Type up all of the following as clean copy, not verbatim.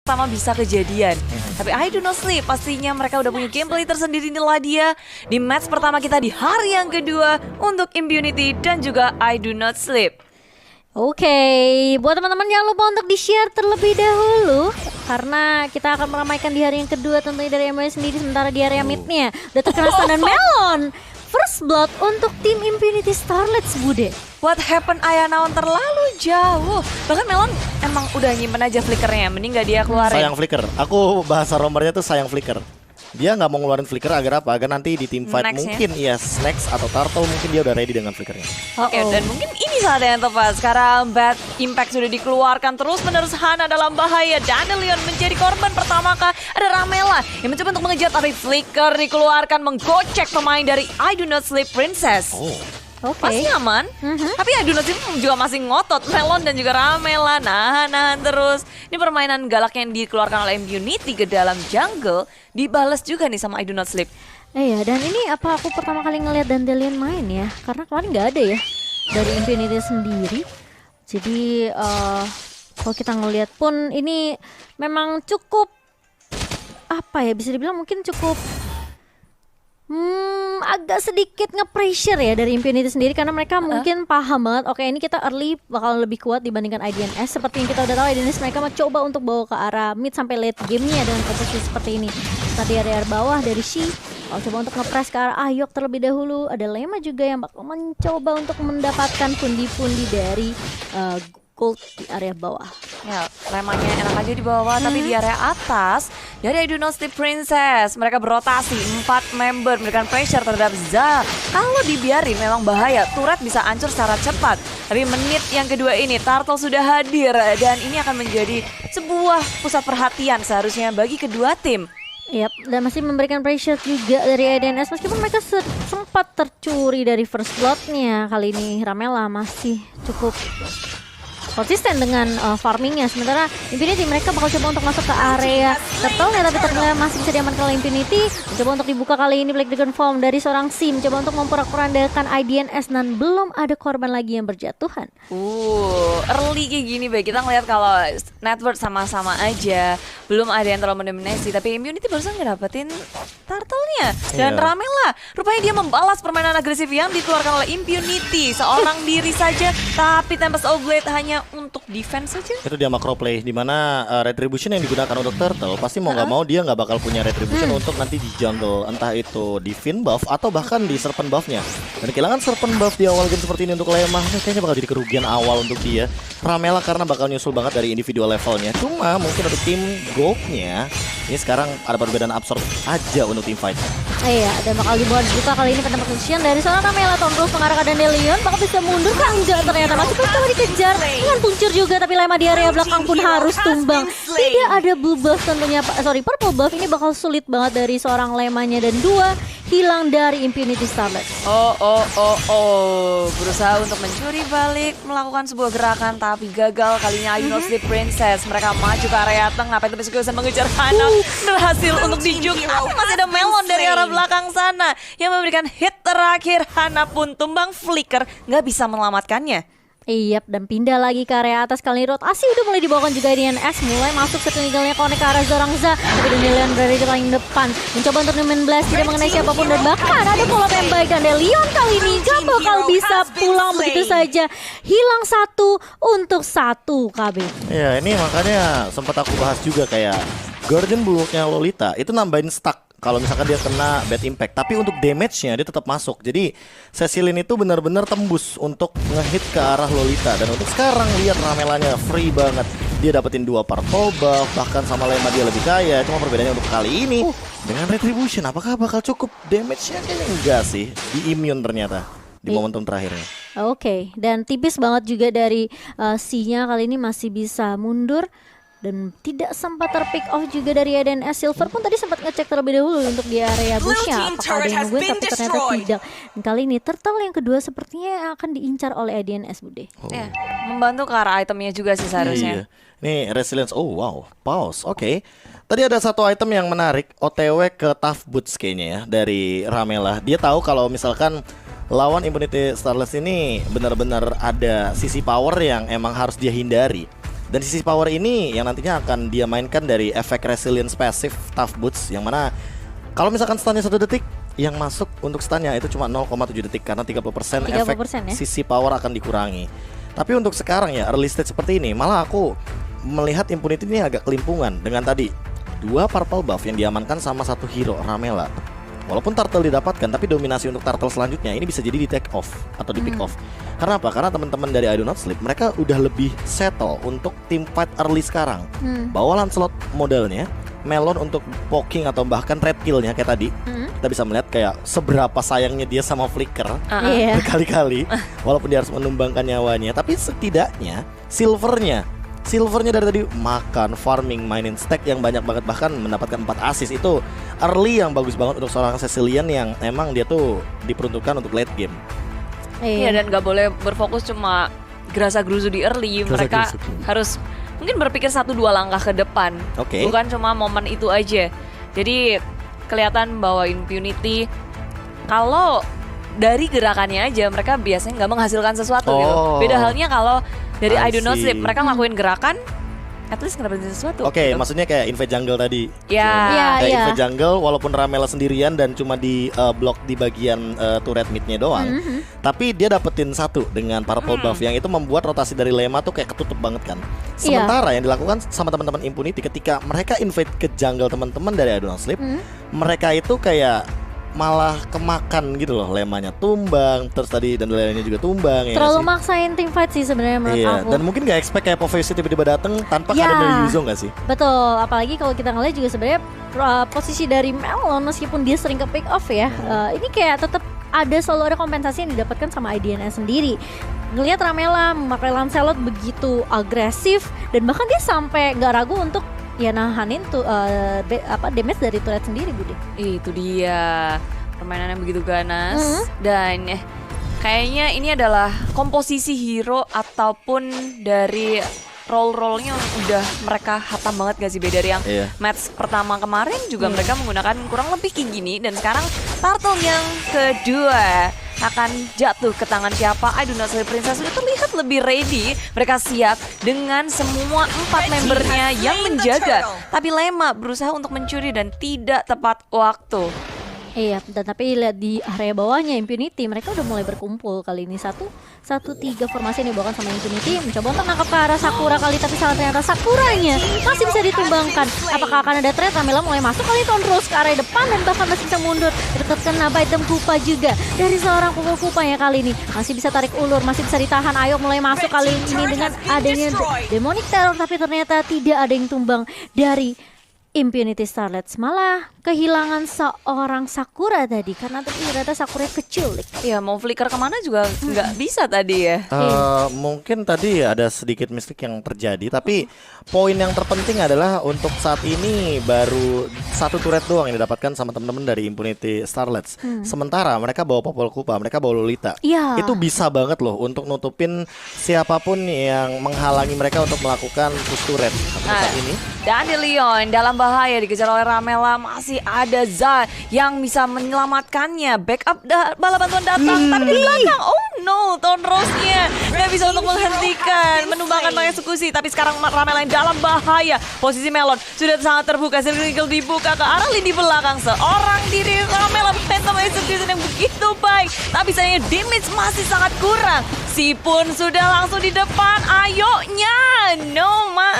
pertama bisa kejadian. Tapi I do not sleep, pastinya mereka udah punya gameplay tersendiri inilah dia di match pertama kita di hari yang kedua untuk Impunity dan juga I do not sleep. Oke, buat teman-teman jangan lupa untuk di-share terlebih dahulu karena kita akan meramaikan di hari yang kedua tentunya dari MW sendiri, sementara di area midnya udah terkena stun dan Melon. First blood untuk tim Impunity Starlets, Bude. What happened Ayanaon terlalu jauh. Bahkan Melon emang udah nyimpen aja flickernya, mending gak dia keluarin. Sayang flicker. Aku bahasa romernya tuh sayang flicker. Dia nggak mau ngeluarin flicker agar apa? Agar nanti di team fight mungkin Snacks atau Turtle mungkin dia udah ready dengan flickernya. Oke, dan mungkin ini saat yang tepat. Sekarang Bad Impact sudah dikeluarkan terus menerus. Hana dalam bahaya. Dandelion menjadi korban pertama kah? Ada Ramela yang mencoba untuk mengejar tapi flicker dikeluarkan menggocek pemain dari I Do Not Sleep Princess. Masih aman, tapi I Do Not Sleep juga masih ngotot. Melon dan juga Ramela nahan terus. Ini permainan galak yang dikeluarkan oleh Impunity ke dalam jungle dibales juga nih sama I Do Not Sleep. Iya, dan ini apa aku pertama kali ngelihat Dandelion main ya? Karena kemarin nggak ada ya dari Impunity sendiri. Jadi kalau kita ngelihat pun ini memang cukup apa ya, bisa dibilang mungkin cukup agak sedikit nge-pressure ya dari Impunity sendiri karena mereka mungkin paham banget oke ini kita early bakal lebih kuat dibandingkan IDNS. Seperti yang kita udah tahu IDNS mereka mencoba untuk bawa ke arah mid sampai late gamenya dengan posisi seperti ini. Tadi area bawah dari Shi coba untuk nge-press ke arah Ayok terlebih dahulu. Ada Lema juga yang bakal mencoba untuk mendapatkan pundi-pundi dari gold di area bawah. Ya, Lemanya enak aja di bawah, tapi di area atas dari I Do Not Sleep Princess mereka berotasi 4 member memberikan pressure terhadap Za. Kalau dibiarin memang bahaya, turret bisa hancur secara cepat. Tapi menit yang kedua ini Turtle sudah hadir dan ini akan menjadi sebuah pusat perhatian seharusnya bagi kedua tim. Yap, dan masih memberikan pressure juga dari IDNS meskipun mereka sempat tercuri dari first blood-nya. Kali ini Ramela masih cukup konsisten dengan farmingnya, sementara Impunity mereka bakal coba untuk masuk ke area turtle-nya tapi ternyata masih bisa diamankan oleh Impunity. Coba untuk dibuka kali ini Black Dragon Form dari seorang Sim, coba untuk memporak-porandakan IDNS dan belum ada korban lagi yang berjatuhan. Early kayak gini Bay, kita ngeliat kalau network sama-sama aja, belum ada yang terlalu mendominasi, tapi Impunity barusan ngedapetin turtle-nya dan Ramela. Rupanya dia membalas permainan agresif yang dikeluarkan oleh Impunity, seorang diri saja, tapi Tempest of Blade hanya untuk defense saja. Itu dia macro play di mana retribution yang digunakan untuk Turtle pasti mau nggak mau dia nggak bakal punya retribution untuk nanti di jungle, entah itu di Fin buff atau bahkan di Serpent buffnya. Dan kehilangan Serpent buff di awal game seperti ini untuk Lemah kayaknya bakal jadi kerugian awal untuk dia. Ramela karena bakal nyusul banget dari individual levelnya. Cuma mungkin untuk tim goldnya ini sekarang ada perbedaan absorb aja untuk tim fight. Iya, dan bakal dibuka kali ini pada position dari seorang Ramela. Terus mengarah ke Dandelion, bakal bisa mundur kan? Enggak, ternyata masih coba dikejar dengan puncur juga, tapi Lema di area belakang pun harus tumbang. Tidak ada blue buff tentunya, purple buff ini bakal sulit banget dari seorang Lemanya, dan 2 hilang dari Impunity Starlets. Berusaha untuk mencuri balik, melakukan sebuah gerakan tapi gagal. Kalinya I Do Not Sleep Princess mereka maju ke area tengah, tapi bisa mengejar Hana, berhasil untuk dijuk. Masih ada Melon dari arah belakang sana yang memberikan hit terakhir. Hana pun tumbang, flicker nggak bisa menyelamatkannya. Iya, dan pindah lagi ke area atas. Kali ini rotasi udah mulai dibawakan juga IDNS, mulai masuk setinggalnya connect ke arah Zorangza, tapi Dandelion berada di paling depan mencoba untuk Numen Blast, tidak mengenai siapapun, dan bahkan ada follow yang baik. Dandelion kali ini gak bakal bisa pulang begitu saja, hilang 1 untuk 1 KB. Ya ini makanya sempat aku bahas juga kayak Guardian Bulwark-nya Lolita itu nambahin stack kalau misalkan dia kena bad impact, tapi untuk damage-nya dia tetap masuk. Jadi Cecilin itu benar-benar tembus untuk ngehit ke arah Lolita. Dan untuk sekarang lihat Ramelanya free banget. Dia dapetin 2 purple buff, bahkan sama Lema dia lebih kaya. Cuma perbedaannya untuk kali ini dengan retribution, apakah bakal cukup damage-nya? Kayaknya enggak sih. Di immune ternyata di momentum terakhirnya. Oke, dan tipis banget juga dari C-nya kali ini masih bisa mundur. Dan tidak sempat terpick off juga dari IDNS. Silver pun tadi sempat ngecek terlebih dahulu untuk di area bushnya apakah ada yang nungguin, tapi ternyata tidak. Dan kali ini turtle yang kedua sepertinya akan diincar oleh IDNS, Bude. Ya, membantu ke arah itemnya juga sih seharusnya. Nih resilience, pause, oke. Tadi ada satu item yang menarik, OTW ke Tough Boots kayaknya ya dari Ramela. Dia tahu kalau misalkan lawan Impunity Starlets ini benar-benar ada sisi power yang emang harus dia hindari. Dan sisi power ini yang nantinya akan dia mainkan dari efek resilience passive Tough Boots, yang mana kalau misalkan stunnya 1 detik, yang masuk untuk stunnya itu cuma 0,7 detik karena 30% efek 30% ya? sisi power akan dikurangi. Tapi untuk sekarang ya early stage seperti ini, malah aku melihat Impunity ini agak kelimpungan dengan tadi 2 purple buff yang diamankan sama 1 hero Ramela. Walaupun turtle didapatkan, tapi dominasi untuk turtle selanjutnya ini bisa jadi di take off atau di pick off. Karena apa? Karena teman-teman dari I Do Not Sleep mereka udah lebih settle untuk team fight early sekarang. Bawa Lancelot modalnya, Melon untuk poking atau bahkan red killnya kayak tadi. Kita bisa melihat kayak seberapa sayangnya dia sama Flicker Iya. berkali-kali, walaupun dia harus menumbangkan nyawanya. Tapi setidaknya Silvernya dari tadi makan, farming, mainin stack yang banyak banget, bahkan mendapatkan 4 assist. Itu early yang bagus banget untuk seorang Cecilian yang emang dia tuh diperuntukkan untuk late game. Iya, dan gak boleh berfokus cuma gerasa gerusu di early. Mereka Gerasa-gerusu. harus mungkin berpikir 1-2 langkah ke depan. Oke. Bukan cuma momen itu aja. Jadi kelihatan bahwa Impunity kalau dari gerakannya aja mereka biasanya nggak menghasilkan sesuatu gitu. Oh. Beda halnya kalau dari I Do Not I see. Sleep, mereka ngelakuin gerakan at least ngedapetin sesuatu. Oke, gitu. maksudnya kayak invade jungle tadi. Ya. Iya, Kayak iya. invade jungle walaupun Ramela sendirian dan cuma di block di bagian turret midnya doang. Tapi dia dapetin 1 dengan purple buff yang itu membuat rotasi dari Lema tuh kayak ketutup banget kan. Sementara yang dilakukan sama teman-teman Impunity ketika mereka invade ke jungle teman-teman dari I Do Not Sleep, mereka itu kayak malah kemakan gitu loh, Lemanya tumbang, terus tadi dan lainnya juga tumbang. Terlalu ya nggak maksain team fight sih sebenarnya menurut Iya, aku. dan mungkin gak expect kayak Prophecy tiba-tiba dateng tanpa Ya. kader dari Yuzo gak sih? Betul, apalagi kalau kita ngeliat juga sebenarnya posisi dari Melon meskipun dia sering ke pick off ya, ini kayak tetap ada selalu ada kompensasi yang didapatkan sama IDNS sendiri. Ngelihat Ramela memakai Lancelot begitu agresif dan bahkan dia sampai nggak ragu untuk ya nahanin tuh damage dari turret sendiri, Budi. Itu dia permainan yang begitu ganas dan kayaknya ini adalah komposisi hero ataupun dari role-role-nya udah mereka hatam banget gak sih, beda dari yang Iya. match pertama kemarin juga mereka menggunakan kurang lebih kayak gini, dan sekarang turtle yang kedua akan jatuh ke tangan siapa? I Do Not Sleep Princess sudah terlihat lebih ready. Mereka siap dengan semua 4 membernya yang menjaga. Tapi Lema berusaha untuk mencuri dan tidak tepat waktu. Iya, dan tapi lihat di area bawahnya Impunity mereka udah mulai berkumpul kali ini 1-3 formasi yang dibawakan sama Impunity mencoba untuk nangkap ke arah Sakura kali, tapi salah ternyata Sakuranya masih bisa ditumbangkan. Apakah akan ada trade? Ramela mulai masuk kali terus ke area depan dan bahkan masih bisa mundur. Dekat kena item Kupa juga dari seorang Kupa ya kali ini. Masih bisa tarik ulur, masih bisa ditahan. Ayo mulai masuk kali ini dengan adanya Demonic Terror, tapi ternyata tidak ada yang tumbang dari Impunity Starlets, malah kehilangan seorang Sakura tadi karena tadi ternyata Sakura keculik. Ya mau flicker kemana juga nggak bisa tadi ya. Mungkin tadi ada sedikit mistake yang terjadi, tapi poin yang terpenting adalah untuk saat ini baru 1 turret doang yang didapatkan sama teman-teman dari Impunity Starlets. Sementara mereka bawa Popol Kupa, mereka bawa Lolita. Iya. Itu bisa banget loh untuk nutupin siapapun yang menghalangi mereka untuk melakukan push turret saat ini. Dandelion dalam bahaya dikejar oleh Ramela, masih ada Za yang bisa menyelamatkannya. Backup bala bantuan datang, tapi di belakang, oh no, Tonrosnya nggak bisa untuk menghentikan, menumbangkan mengeksekusi. Tapi sekarang Ramela yang dalam bahaya. Posisi Melon sudah sangat terbuka, Circle dibuka ke arah lini belakang. Seorang diri Ramela Phantom Execution yang begitu baik, tapi sayangnya damage masih sangat kurang. Si pun sudah langsung di depan, ayonya, no ma.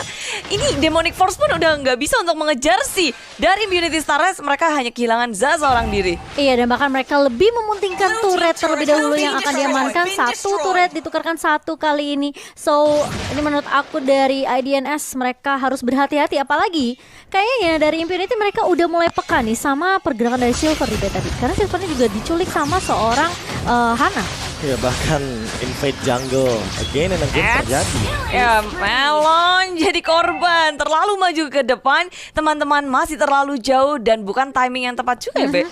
Ini Demonic Force pun udah nggak bisa untuk mengejar si dari Impunity Starlets. Mereka hanya kehilangan Za seorang diri. Iya, dan bahkan mereka lebih mementingkan turret terlebih dahulu yang akan diamankan. 1 turret ditukarkan 1 kali ini. So ini menurut aku dari IDNS mereka harus berhati-hati, apalagi kayaknya dari Impunity mereka udah mulai peka nih sama pergerakan dari Silver di beta tadi. Karena Silvernya juga diculik sama seorang Hana. Ya bahkan invade jungle again and again terjadi. Ya, Melon jadi korban, terlalu maju ke depan. Teman-teman masih terlalu jauh dan bukan timing yang tepat juga ya, Be.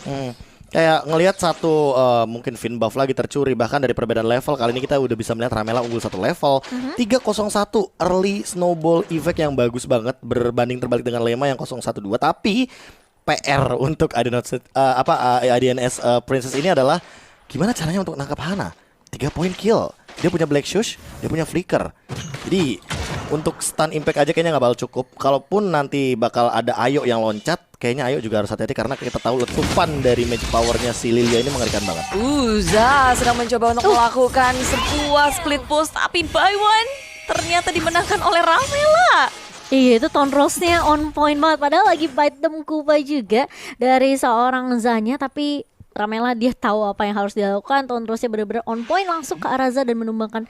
Kayak ngelihat satu mungkin Fin buff lagi tercuri, bahkan dari perbedaan level kali ini kita udah bisa melihat Ramela unggul 1 level. 301 early snowball effect yang bagus banget berbanding terbalik dengan Lema yang 012. Tapi PR untuk IDNS Princess ini adalah gimana caranya untuk nangkap Hana. 3 point kill. Dia punya Black Shush, dia punya Flicker. Jadi Untuk stun impact aja kayaknya nggak bakal cukup. Kalaupun nanti bakal ada Ayo yang loncat, kayaknya Ayo juga harus hati-hati karena kita tahu letupan dari magic powernya si Lilia ini mengerikan banget. Za sedang mencoba untuk melakukan sebuah split push, tapi by one ternyata dimenangkan oleh Ramela. Iya, itu tone rose-nya on point banget. Padahal lagi bite them Kuba juga dari seorang Zanya, tapi Ramela dia tahu apa yang harus dilakukan. Tone rose-nya benar-benar on point, langsung ke arah Za dan menumbangkan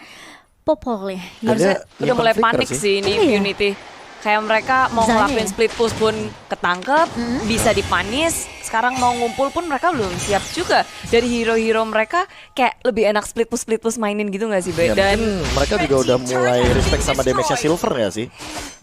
Popolnya. Harusnya udah mulai panik sih ini Iya. Impunity. Kayak mereka mau Zanya ngelakuin ya? split push pun ketangkep, bisa dipanis. Sekarang mau ngumpul pun mereka belum siap juga. Dari hero-hero mereka kayak lebih enak split push mainin gitu gak sih, Bay? Ya, Dan mungkin mereka juga udah mulai respect sama damage-nya Silver ya sih.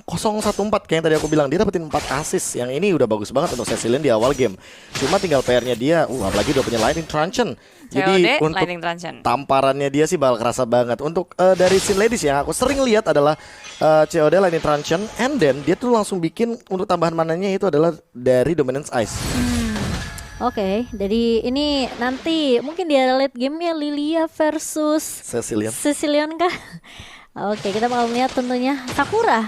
014 kayak yang tadi aku bilang, dia dapetin 4 assist. Yang ini udah bagus banget untuk Cecilion di awal game. Cuma tinggal PR-nya dia, apalagi udah punya Lightning Truncheon. Jadi COD, untuk Lightning Truncheon. tamparannya dia sih bakal kerasa banget. Untuk dari Sin Ladies yang aku sering lihat adalah COD Lightning Truncheon, and then dia tuh langsung bikin untuk tambahan mananya itu adalah dari Dominance Ice. Oke, jadi ini nanti mungkin di late game-nya Lilia versus Cecilion. Cecilion kah? Oke, kita bakal melihat tentunya Sakura.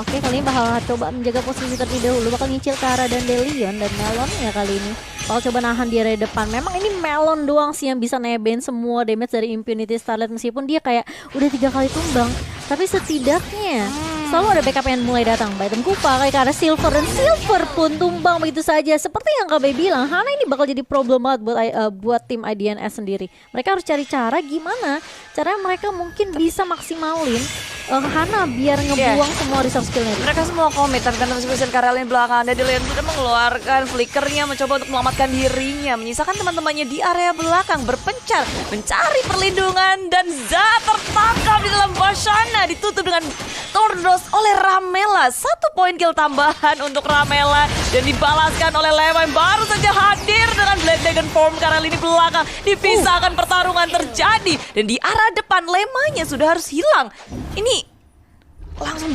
Oke, kali ini bakal coba menjaga posisi terlebih dahulu, bakal nyicil ke arah Dandelion dan Melon ya kali ini. Bakal coba nahan di area depan. Memang ini Melon doang sih yang bisa nebeng semua damage dari Impunity Starlet, meskipun dia kayak udah 3 kali tumbang. Tapi setidaknya selalu ada backup yang mulai datang. Baitem Kupa kayak ke arah Silver, dan Silver pun tumbang begitu saja. Seperti yang Kak Bay bilang, Hana ini bakal jadi problem banget buat tim IDNS sendiri. Mereka harus cari cara gimana caranya mereka mungkin bisa maksimalin Hana biar ngebuang semua resource skillnya. Mereka semua komit, tapi karena Sebastian Karelin belakang, Dandelion sudah mengeluarkan flickernya mencoba untuk menyelamatkan dirinya, menyisakan teman-temannya di area belakang berpencar mencari perlindungan, dan Za tertangkap di dalam Bashana, ditutup dengan Tordos oleh Ramela. 1 poin kill tambahan untuk Ramela dan dibalaskan oleh Lema yang baru saja hadir dengan Black Dragon Form. Karelin di belakang dipisahkan, pertarungan terjadi dan di arah depan Lemanya sudah harus hilang. Ini langsung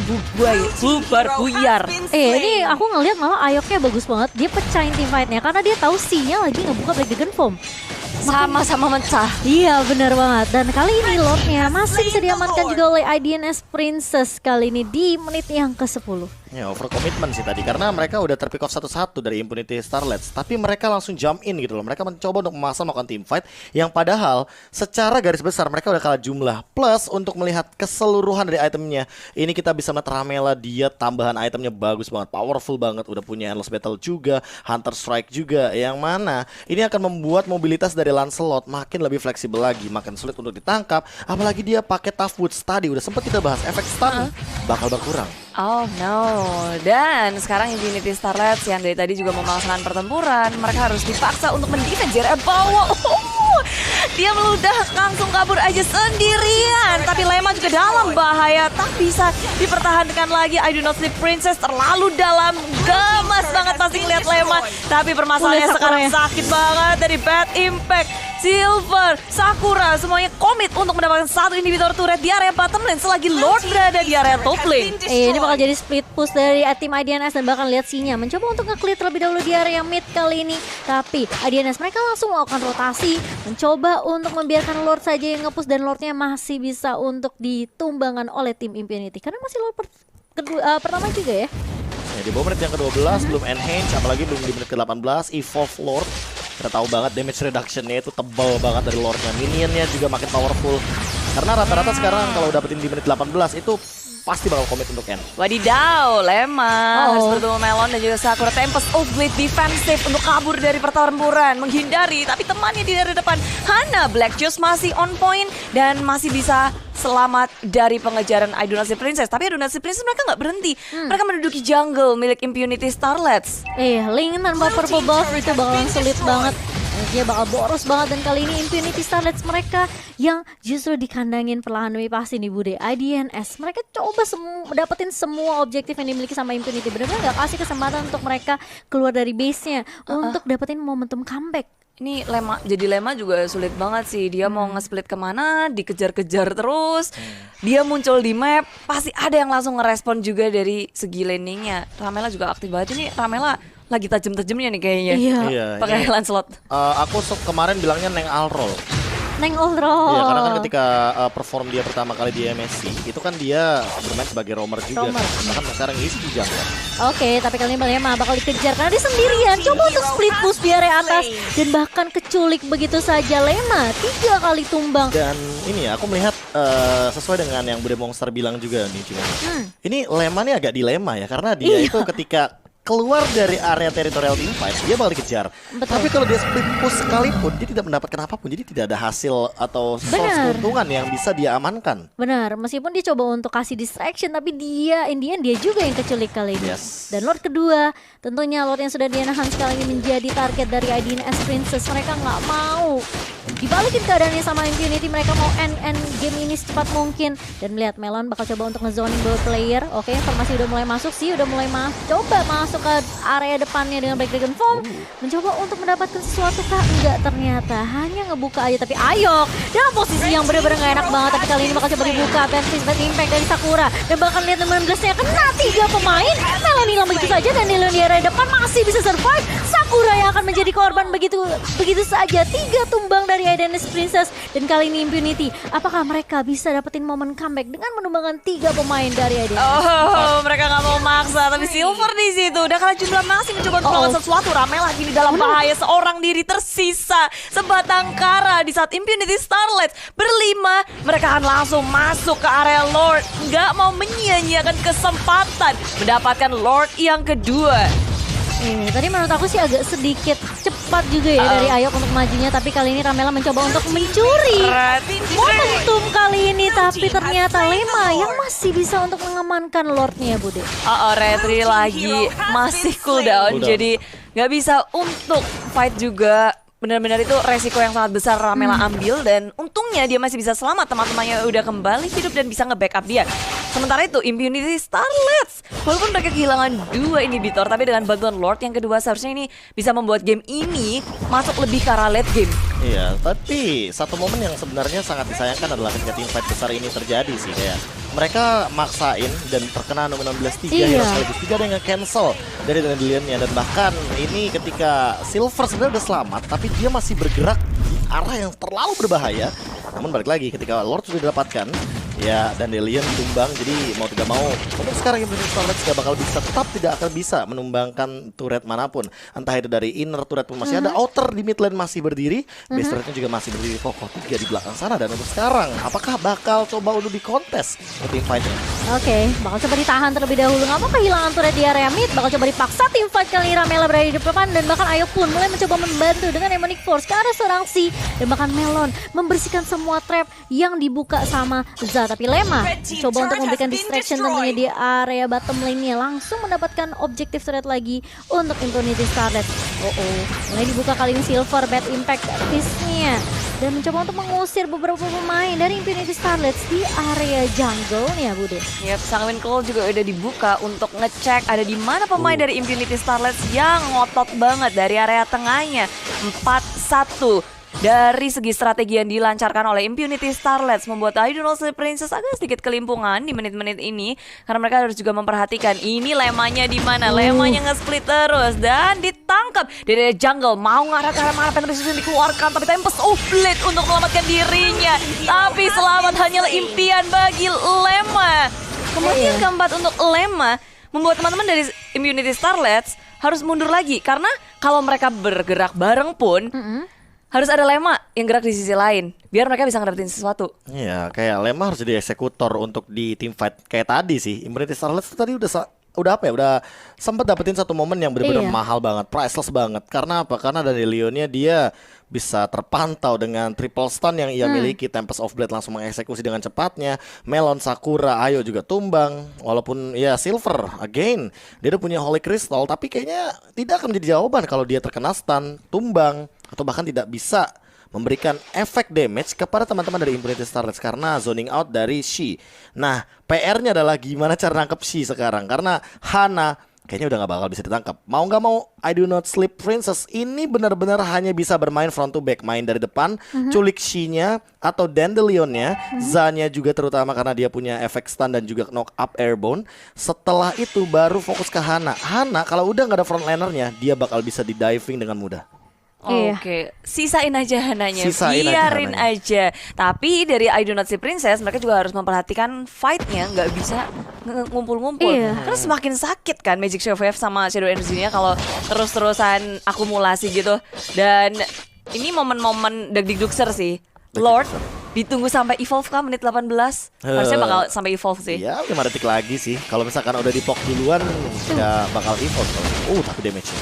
bubar buyar. Ini aku ngelihat malah Ayoknya bagus banget. Dia pecahin team fight-nya karena dia tahu C-nya lagi ngebuka Black Dragon Form. Sama-sama mecah. Iya, benar banget. Dan kali ini Lordnya masih bisa diamankan juga oleh IDNS Princess kali ini di menit yang ke-10. Ya, over commitment sih tadi karena mereka udah terpick off satu-satu dari Impunity Starlets, tapi mereka langsung jump in gitu loh. Mereka mencoba untuk memaksa melakukan team fight yang padahal secara garis besar mereka udah kalah jumlah. Plus untuk melihat keseluruhan dari itemnya, ini kita bisa melihat Ramela, dia tambahan itemnya bagus banget, powerful banget, udah punya Endless Battle juga, Hunter Strike juga, yang mana ini akan membuat mobilitas dari Lancelot makin lebih fleksibel lagi, makin sulit untuk ditangkap. Apalagi dia pakai Tough Woods tadi, udah sempat kita bahas efek stun bakal berkurang. Oh no. Dan sekarang Impunity Starlets yang dari tadi juga memaksakan pertempuran, mereka harus dipaksa untuk mendefense area bawah. Dia meludah langsung kabur aja sendirian. Tapi Lema juga dalam bahaya, tak bisa dipertahankan lagi. I do not sleep Princess terlalu dalam, gemas banget pasti ngeliat Lema. Tapi permasalahannya sekarang sakit banget dari Bad Impact. Silver, Sakura semuanya komit untuk mendapatkan 1 individual turret di area bottom lane selagi Lord berada di area top lane. Ini bakal jadi split push dari tim IDNS dan bahkan lihat C-nya mencoba untuk nge-clear terlebih dahulu di area mid kali ini. Tapi IDNS mereka langsung melakukan rotasi, mencoba untuk membiarkan Lord saja yang nge-push, dan Lordnya masih bisa untuk ditumbangkan oleh tim Impunity karena masih Lord pertama juga ya. Ya, di bawah menit yang ke-12 belum enhance, apalagi belum di menit ke-18 Evolve Lord. Kita tahu banget damage reduction-nya itu tebal banget dari Lord-nya. Minion-nya juga makin powerful. Karena rata-rata sekarang kalau dapetin di menit 18 itu pasti bakal komit untuk end. Wadidaw, Lema harus bertemu Melon dan juga Sakura. Tempest of Blade defensif untuk kabur dari pertempuran, menghindari, tapi temannya di dari depan. Hana Black Juice masih on point dan masih bisa selamat dari pengejaran Idonasi Princess. Tapi Idonasi Princess mereka nggak berhenti. Mereka menduduki jungle milik Impunity Starlets. Link tanpa purple buff itu bakalan sulit banget. Dia bakal boros banget, dan kali ini Impunity Starlets mereka yang justru dikandangin perlahan demi pasti nih Bude. IDNS mereka coba dapetin semua objektif yang dimiliki sama Impunity. Benar-benar gak kasih kesempatan untuk mereka keluar dari base-nya untuk dapetin momentum comeback. Ini Lema juga sulit banget sih. Dia mau nge-split kemana, dikejar-kejar terus. Dia muncul di map, pasti ada yang langsung ngerespon juga dari segi landingnya. Ramela juga aktif banget. Ini Ramela lagi tajem-tajemnya nih kayaknya. Iya, pakai Lancelot. Aku kemarin bilangnya Neng Alrol. Neng Ultron. Iya, karena kan ketika perform dia pertama kali di MSC, itu kan dia bermain sebagai roamer juga. Roamer. Bahkan sekarang isi di jungle. Oke, tapi kali ini Lema bakal dikejar karena dia sendirian. Coba untuk split push di area atas dan bahkan keculik begitu saja. Lema 3 kali tumbang. Dan ini ya, aku melihat sesuai dengan yang Bude Monster bilang juga nih, cuma ini Lema nih agak dilema ya, karena dia itu ketika keluar dari area teritorial team fight, dia bakal dikejar. Betul. Tapi kalau dia split push sekalipun, dia tidak mendapatkan apapun. Jadi tidak ada hasil atau source Benar. keuntungan yang bisa dia amankan. Benar, meskipun dia coba untuk kasih distraction, tapi dia Indian dia juga yang keculik kali ini. Yes. Dan Lord kedua, tentunya Lord yang sudah dienahan sekali ini menjadi target dari IDNS Princess. Mereka nggak mau dibalikin keadaannya sama Impunity. Mereka mau end game ini secepat mungkin. Dan melihat Melon bakal coba untuk ngezoning beberapa player. Oke, informasi udah mulai masuk sih, udah mulai coba masuk ke area depannya dengan Black Dragon Form. Mencoba untuk mendapatkan sesuatu kah? Enggak, ternyata hanya ngebuka aja. Tapi Ayok dalam posisi yang benar-benar gak enak banget. Tapi kali ini bakal coba dibuka. Bad Impact dari Sakura. Dan bahkan lihat 16-nya kena 3 pemain. Melon hilang begitu saja dan Leon di area depan masih bisa survive. Sakura yang akan menjadi korban begitu saja. 3 tumbang dari IDNS Princess. Dan kali ini Impunity, apakah mereka bisa dapetin momen comeback dengan menumbangkan 3 pemain dari IDNS? Oh, mereka nggak mau maksa, tapi Silver di situ udah kalah jumlah masih mencoba untuk melakukan sesuatu. Rame lagi di dalam bahaya, seorang diri tersisa, sebatang kara di saat Impunity Starlights berlima. Mereka akan langsung masuk ke area Lord, nggak mau menyia-nyiakan kesempatan mendapatkan Lord yang kedua. Tadi menurut aku sih agak sedikit cepat juga ya dari Ayok untuk majunya. Tapi kali ini Ramela mencoba untuk mencuri momentum kali ini. Tapi ternyata Lema yang masih bisa untuk mengamankan Lordnya Bude. Retri lagi masih cooldown, jadi nggak bisa untuk fight juga. Benar-benar itu resiko yang sangat besar Ramela ambil, dan untungnya dia masih bisa selamat. Teman-temannya udah kembali hidup dan bisa nge-backup dia. Sementara itu Impunity Starlights, walaupun mereka kehilangan 2 inhibitor, tapi dengan bantuan Lord yang kedua seharusnya ini bisa membuat game ini masuk lebih ke arah late game. Iya, tapi satu momen yang sebenarnya sangat disayangkan adalah ketika team fight besar ini terjadi sih, kayak mereka maksain dan terkena nomor 16-3 hero sekaligus 3 ada yang nge-cancel dari Dandelion-nya. Dan bahkan ini ketika Silver sebenarnya udah selamat, tapi dia masih bergerak di arah yang terlalu berbahaya. Namun balik lagi ketika Lord sudah didapatkan, ya Dandelion tumbang. Jadi mau tidak mau untuk sekarang Impunity Starlights tidak bakal bisa, tetap tidak akan bisa menumbangkan turret manapun. Entah itu dari inner turret pun masih ada, outer di mid lane masih berdiri, base turretnya juga masih berdiri kokoh 3 di belakang sana. Dan untuk sekarang apakah bakal coba untuk dikontes ke team fight-nya? Oke, bakal coba ditahan terlebih dahulu. Nggak mau kehilangan turret di area mid. Bakal coba dipaksa tim fight kali ini. Ramela berada di depan dan bahkan Ayok pun mulai mencoba membantu dengan Demonic Force ke arah seorang Si. Dan bahkan Melon membersihkan semua trap yang dibuka sama Za. Tapi Lema coba untuk memberikan distraction tentunya di area bottom lane-nya. Langsung mendapatkan objektif turret lagi untuk Impunity Starlights. Mulai dibuka kali ini Silver, Bad Impact fist-nya. Dan mencoba untuk mengusir beberapa pemain dari Impunity Starlights di area jungle nih ya Bude. Yap, Sanguine Claw juga udah dibuka untuk ngecek ada di mana pemain dari Impunity Starlights yang ngotot banget dari area tengahnya. 4-1. Dari segi strategi yang dilancarkan oleh Impunity Starlights membuat IDNS Princess agak sedikit kelimpungan di menit-menit ini, karena mereka harus juga memperhatikan ini lemanya di mana. Lemanya nge-split terus dan ditangkap dari jungle. Mau ngarah ke arah mana, penetration dikeluarkan, tapi Tempest of Blade untuk menyelamatkan dirinya. Tapi selamat hanyalah impian bagi Lema. Kemudian keempat untuk Lema membuat teman-teman dari Impunity Starlights harus mundur lagi, karena kalau mereka bergerak bareng pun harus ada Lema yang gerak di sisi lain biar mereka bisa ngedapetin sesuatu. Iya, kayak Lema harus jadi eksekutor untuk di team fight kayak tadi sih. Impunity Starlights tadi udah apa ya? Udah sempat dapetin satu momen yang benar-benar mahal banget, priceless banget. Karena apa? Karena dari Leonnya dia bisa terpantau dengan triple stun yang ia miliki. Tempest of Blade langsung mengeksekusi dengan cepatnya. Melon, Sakura, Ayo juga tumbang. Walaupun ya Silver again dia udah punya Holy Crystal, tapi kayaknya tidak akan menjadi jawaban kalau dia terkena stun, tumbang, atau bahkan tidak bisa memberikan efek damage kepada teman-teman dari Impunity Starlights karena zoning out dari She. Nah, PR-nya adalah gimana cara nangkep She sekarang, karena Hana kayaknya udah gak bakal bisa ditangkap. Mau gak mau, I do not sleep Princess ini benar-benar hanya bisa bermain front to back, main dari depan, culik She-nya atau Dandelion-nya, Za-nya juga terutama karena dia punya efek stun dan juga knock up airborne. Setelah itu baru fokus ke Hana. Hana kalau udah gak ada frontlaner-nya, dia bakal bisa di diving dengan mudah. Iya. Oke, sisain aja Hananya, Sisain aja biarin Hananya. aja. Tapi dari I Do Not See Princess, mereka juga harus memperhatikan fight-nya, nggak bisa ngumpul-ngumpul. Iya. Karena semakin sakit kan Magic Shockwave sama Shadow Energy-nya kalau terus-terusan akumulasi gitu. Dan ini momen-momen deg-degdugser sih. Lord, ditunggu sampai evolve kan menit 18. Harusnya bakal sampai evolve sih. Ya 5 detik lagi sih. Kalau misalkan udah di pok duluan ya bakal evolve. Tapi damage-nya.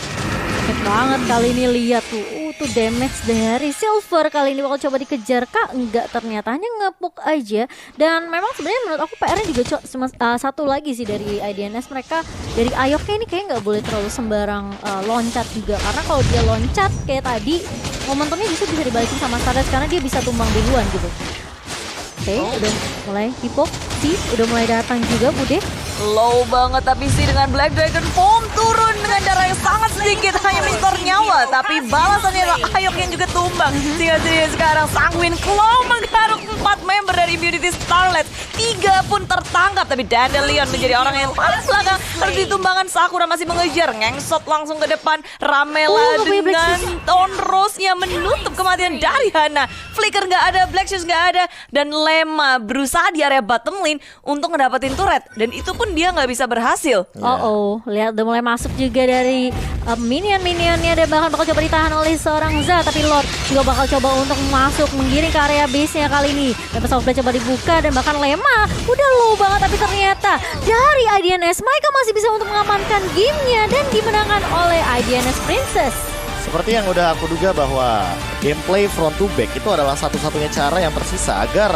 Sakit banget kali ini, lihat tuh damage dari Silver kali ini bakal coba dikejar kak, enggak, ternyata hanya ngepuk aja. Dan memang sebenarnya menurut aku PR-nya juga cuma satu lagi sih dari IDNS, mereka dari Ayoknya ini kayak nggak boleh terlalu sembarang loncat juga, karena kalau dia loncat kayak tadi momentumnya justru bisa dibalikin sama Stardust karena dia bisa tumbang duluan gitu. Oke, udah mulai hipok sih, udah mulai datang juga Bude. Low banget tapi sih dengan Black Dragon Form turun dengan darah yang sangat sedikit, hanya mentor nyawa, tapi balasannya Ayok yang juga tumbang. Sehingga sekarang Sanguine Claw menggaruk 4 member dari Immunity Starlet. 3 pun tertangkap, tapi Dandelion menjadi orang yang paling belakang, harus ditumbangkan. Sakura masih mengejar, ngengsot langsung ke depan. Ramela dengan Dawn Rose-nya menutup kematian dari Hana. Flicker nggak ada, Black Shoes nggak ada, dan Lema berusaha di area bottom lane untuk ngedapetin turret, dan itu pun dia nggak bisa berhasil. Lihat udah mulai masuk juga dari minion-minionnya, dan bahkan bakal coba ditahan oleh seorang Za, tapi Lord juga bakal coba untuk masuk menggiring ke area base-nya kali ini. Dan pesawat play coba dibuka, dan bahkan Lema udah low banget, tapi ternyata dari IDNS mereka masih bisa untuk mengamankan gamenya dan dimenangkan oleh IDNS Princess. Seperti yang udah aku duga bahwa gameplay front to back itu adalah satu-satunya cara yang tersisa agar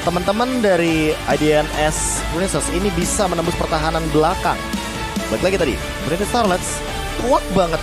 teman-teman dari IDNS Princess ini bisa menembus pertahanan belakang. Balik lagi tadi, Princess Starlets kuat banget